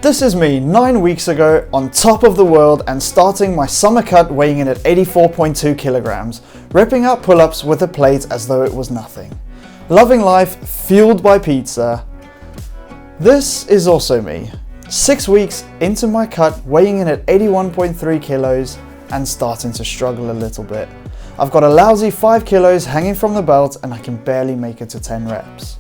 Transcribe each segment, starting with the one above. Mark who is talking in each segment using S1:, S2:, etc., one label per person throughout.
S1: This is me 9 weeks ago on top of the world and starting my summer cut weighing in at 84.2 kilograms, ripping out pull-ups with a plate as though it was nothing. Loving life, fueled by pizza. This is also me. 6 weeks into my cut weighing in at 81.3 kilos and starting to struggle a little bit. I've got a lousy 5 kilos hanging from the belt and I can barely make it to 10 reps.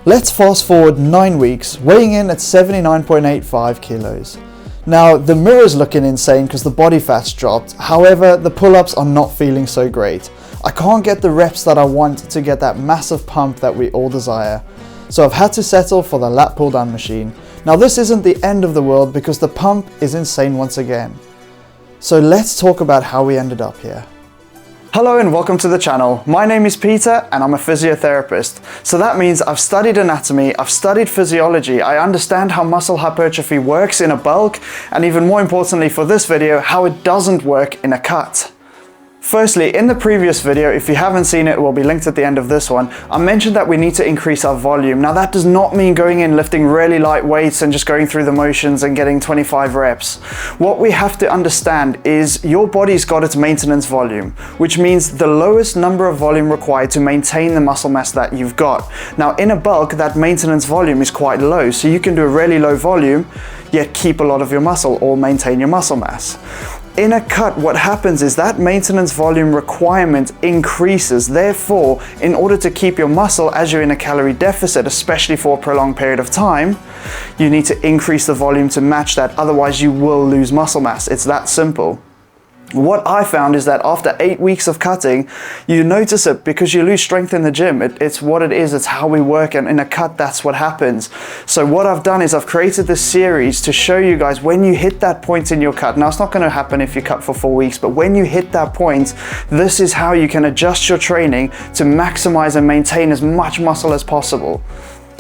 S1: Let's fast forward 9 weeks, weighing in at 79.85 kilos. Now, the mirror's looking insane because the body fat's dropped. However, the pull-ups are not feeling so great. I can't get the reps that I want to get that massive pump that we all desire. So I've had to settle for the lat pull-down machine. Now, this isn't the end of the world because the pump is insane once again. So let's talk about how we ended up here. Hello and welcome to the channel. My name is Peter and I'm a physiotherapist. So that means I've studied anatomy, I've studied physiology, I understand how muscle hypertrophy works in a bulk, and even more importantly for this video, how it doesn't work in a cut. Firstly, in the previous video, if you haven't seen it, it will be linked at the end of this one, I mentioned that we need to increase our volume. Now that does not mean going in lifting really light weights and just going through the motions and getting 25 reps. What we have to understand is your body's got its maintenance volume, which means the lowest number of volume required to maintain the muscle mass that you've got. Now in a bulk, that maintenance volume is quite low, so you can do a really low volume, yet keep a lot of your muscle or maintain your muscle mass. In a cut, what happens is that maintenance volume requirement increases. Therefore, in order to keep your muscle as you're in a calorie deficit, especially for a prolonged period of time, you need to increase the volume to match that. Otherwise, you will lose muscle mass. It's that simple. What I found is that after 8 weeks of cutting, you notice it because you lose strength in the gym. It's what it is, it's how we work, and in a cut, that's what happens. So what I've done is I've created this series to show you guys when you hit that point in your cut. Now, it's not going to happen if you cut for 4 weeks, but when you hit that point, this is how you can adjust your training to maximize and maintain as much muscle as possible.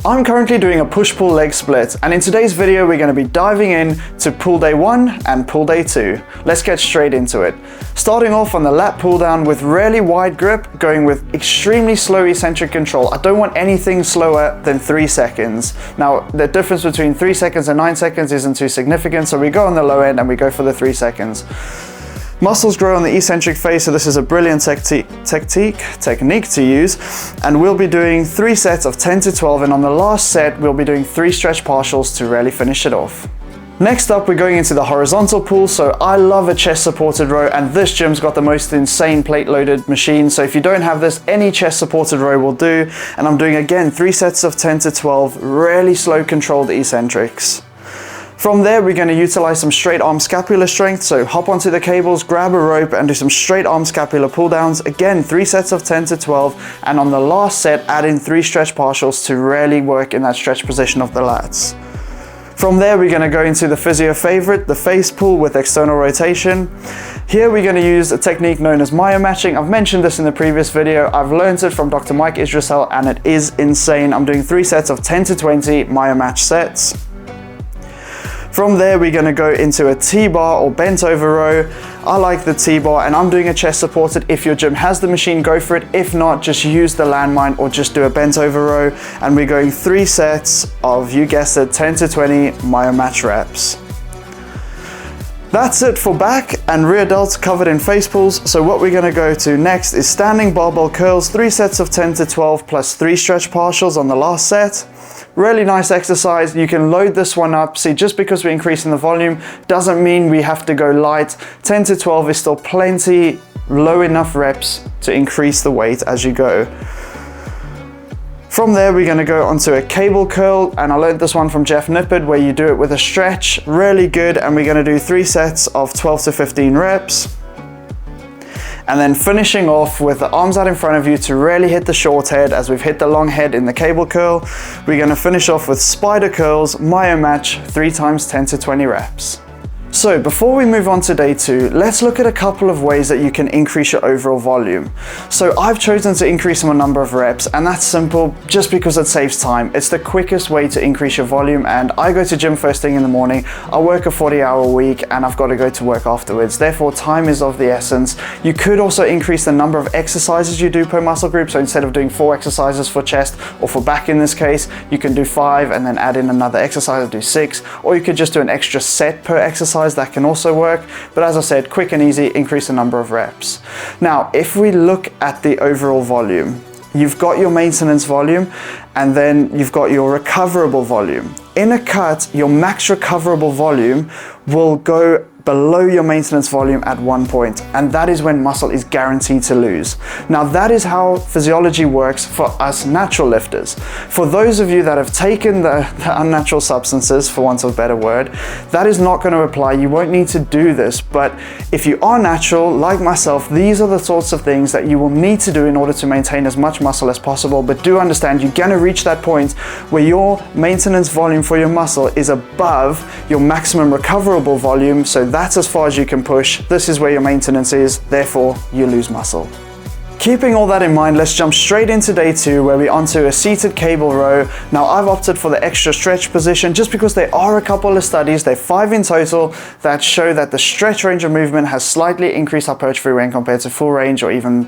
S1: I'm currently doing a push-pull leg split, and in today's video we're going to be diving in to pull day 1 and pull day 2. Let's get straight into it. Starting off on the lat pull down with really wide grip, going with extremely slow eccentric control. I don't want anything slower than 3 seconds. Now the difference between 3 seconds and 9 seconds isn't too significant, so we go on the low end and we go for the 3 seconds. Muscles grow on the eccentric phase, so this is a brilliant technique to use. And we'll be doing 3 sets of 10 to 12, and on the last set, we'll be doing 3 stretch partials to really finish it off. Next up, we're going into the horizontal pull. So I love a chest supported row, and this gym's got the most insane plate loaded machine. So if you don't have this, any chest supported row will do. And I'm doing again 3 sets of 10 to 12, really slow controlled eccentrics. From there, we're going to utilize some straight arm scapular strength. So hop onto the cables, grab a rope and do some straight arm scapular pull downs. Again, 3 sets of 10 to 12. And on the last set, add in 3 stretch partials to really work in that stretch position of the lats. From there, we're going to go into the Physio favorite, the face pull with external rotation. Here we're going to use a technique known as myo matching. I've mentioned this in the previous video. I've learned it from Dr. Mike Israel and it is insane. I'm doing 3 sets of 10 to 20 myo match sets. From there, we're going to go into a T-bar or bent over row. I like the T-bar and I'm doing a chest supported. If your gym has the machine, go for it. If not, just use the landmine or just do a bent over row. And we're going 3 sets of, you guessed it, 10 to 20 myo match reps. That's it for back and rear delts covered in face pulls. So what we're going to go to next is standing barbell curls, 3 sets of 10 to 12 plus 3 stretch partials on the last set. Really nice exercise. You can load this one up. See, just because we're increasing the volume doesn't mean we have to go light. 10 to 12 is still plenty low enough reps to increase the weight as you go. From there, we're going to go onto a cable curl, and I learned this one from Jeff Nippard where you do it with a stretch. Really good, and we're going to do 3 sets of 12 to 15 reps. And then finishing off with the arms out in front of you to really hit the short head as we've hit the long head in the cable curl. We're going to finish off with spider curls, myo match, 3 times 10 to 20 reps. So before we move on to day 2, let's look at a couple of ways that you can increase your overall volume. So I've chosen to increase my number of reps, and that's simple just because it saves time. It's the quickest way to increase your volume, and I go to gym first thing in the morning. I work a 40-hour week and I've got to go to work afterwards. Therefore, time is of the essence. You could also increase the number of exercises you do per muscle group. So instead of doing 4 exercises for chest or for back in this case, you can do 5 and then add in another exercise and do 6, or you could just do an extra set per exercise. That can also work, but as I said, quick and easy, increase the number of reps. Now, if we look at the overall volume, you've got your maintenance volume and then you've got your recoverable volume. In a cut, your max recoverable volume will go below your maintenance volume at one point, and that is when muscle is guaranteed to lose. Now that is how physiology works for us natural lifters. For those of you that have taken the unnatural substances, for want of a better word, that is not going to apply. You won't need to do this, but if you are natural like myself, these are the sorts of things that you will need to do in order to maintain as much muscle as possible. But do understand, you're going to reach that point where your maintenance volume for your muscle is above your maximum recoverable volume, so that's as far as you can push. This is where your maintenance is, therefore you lose muscle. Keeping all that in mind, let's jump straight into day 2 where we're onto a seated cable row. Now I've opted for the extra stretch position just because there are a couple of studies, there are 5 in total, that show that the stretch range of movement has slightly increased hypertrophy when compared to full range or even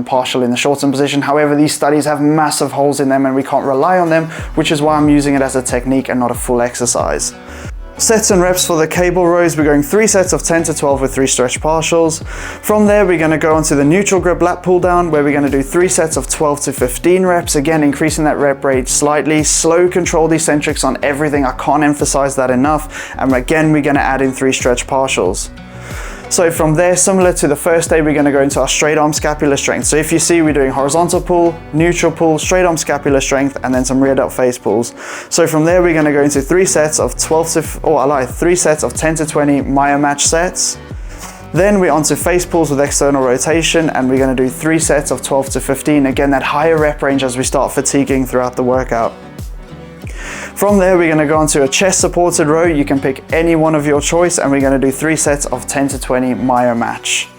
S1: partial in the shortened position. However, these studies have massive holes in them and we can't rely on them, which is why I'm using it as a technique and not a full exercise. Sets and reps for the cable rows, we're going 3 sets of 10 to 12 with 3 stretch partials. From there, we're going to go onto the neutral grip lat pull down, where we're going to do 3 sets of 12 to 15 reps. Again, increasing that rep rate slightly. Slow controlled eccentrics on everything. I can't emphasize that enough. And again, we're going to add in 3 stretch partials. So from there, similar to the first day, we're going to go into our straight arm scapular strength. So if you see, we're doing horizontal pull, neutral pull, straight arm scapular strength, and then some rear delt face pulls. So from there, we're going to go into 3 sets of 3 sets of 10 to 20 myo match sets. Then we're onto face pulls with external rotation, and we're going to do 3 sets of 12 to 15. Again, that higher rep range as we start fatiguing throughout the workout. From there, we're going to go onto a chest supported row. You can pick any one of your choice, and we're going to do 3 sets of 10 to 20 myo match.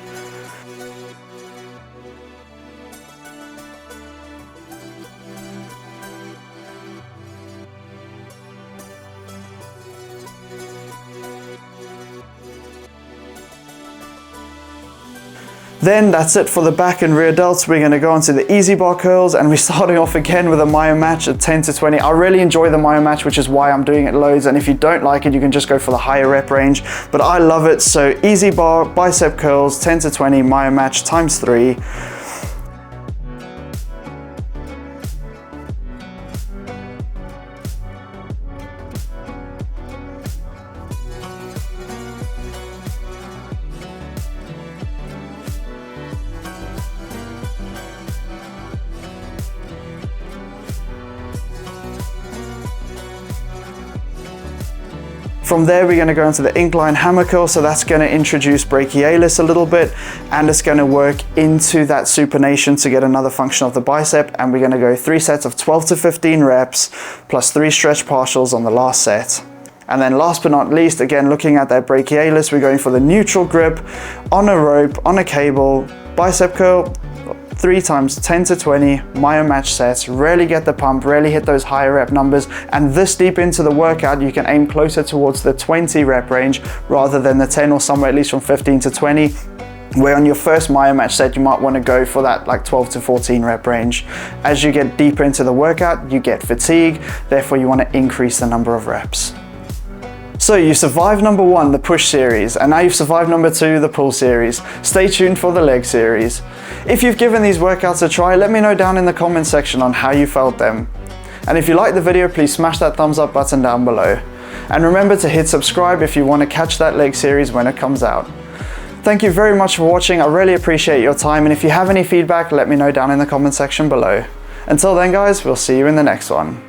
S1: Then that's it for the back and rear delts. We're going to go onto the easy bar curls, and we're starting off again with a myo match at 10 to 20. I really enjoy the myo match, which is why I'm doing it loads, and if you don't like it, you can just go for the higher rep range, but I love it. So easy bar, bicep curls, 10 to 20 myo match times 3. From there, we're going to go into the incline hammer curl, so that's going to introduce brachialis a little bit, and it's going to work into that supination to get another function of the bicep, and we're going to go 3 sets of 12 to 15 reps, plus 3 stretch partials on the last set. And then last but not least, again, looking at that brachialis, we're going for the neutral grip on a rope, on a cable, bicep curl, 3 times 10 to 20 myo match sets. Really get the pump, really hit those higher rep numbers, and this deep into the workout you can aim closer towards the 20 rep range rather than the 10, or somewhere at least from 15 to 20, where on your first myo match set you might want to go for that like 12 to 14 rep range. As you get deeper into the workout, you get fatigue, therefore you want to increase the number of reps. So you survived number 1, the push series, and now you've survived number 2, the pull series. Stay tuned for the leg series. If you've given these workouts a try, let me know down in the comment section on how you felt them. And if you liked the video, please smash that thumbs up button down below. And remember to hit subscribe if you want to catch that leg series when it comes out. Thank you very much for watching, I really appreciate your time, and if you have any feedback, let me know down in the comment section below. Until then guys, we'll see you in the next one.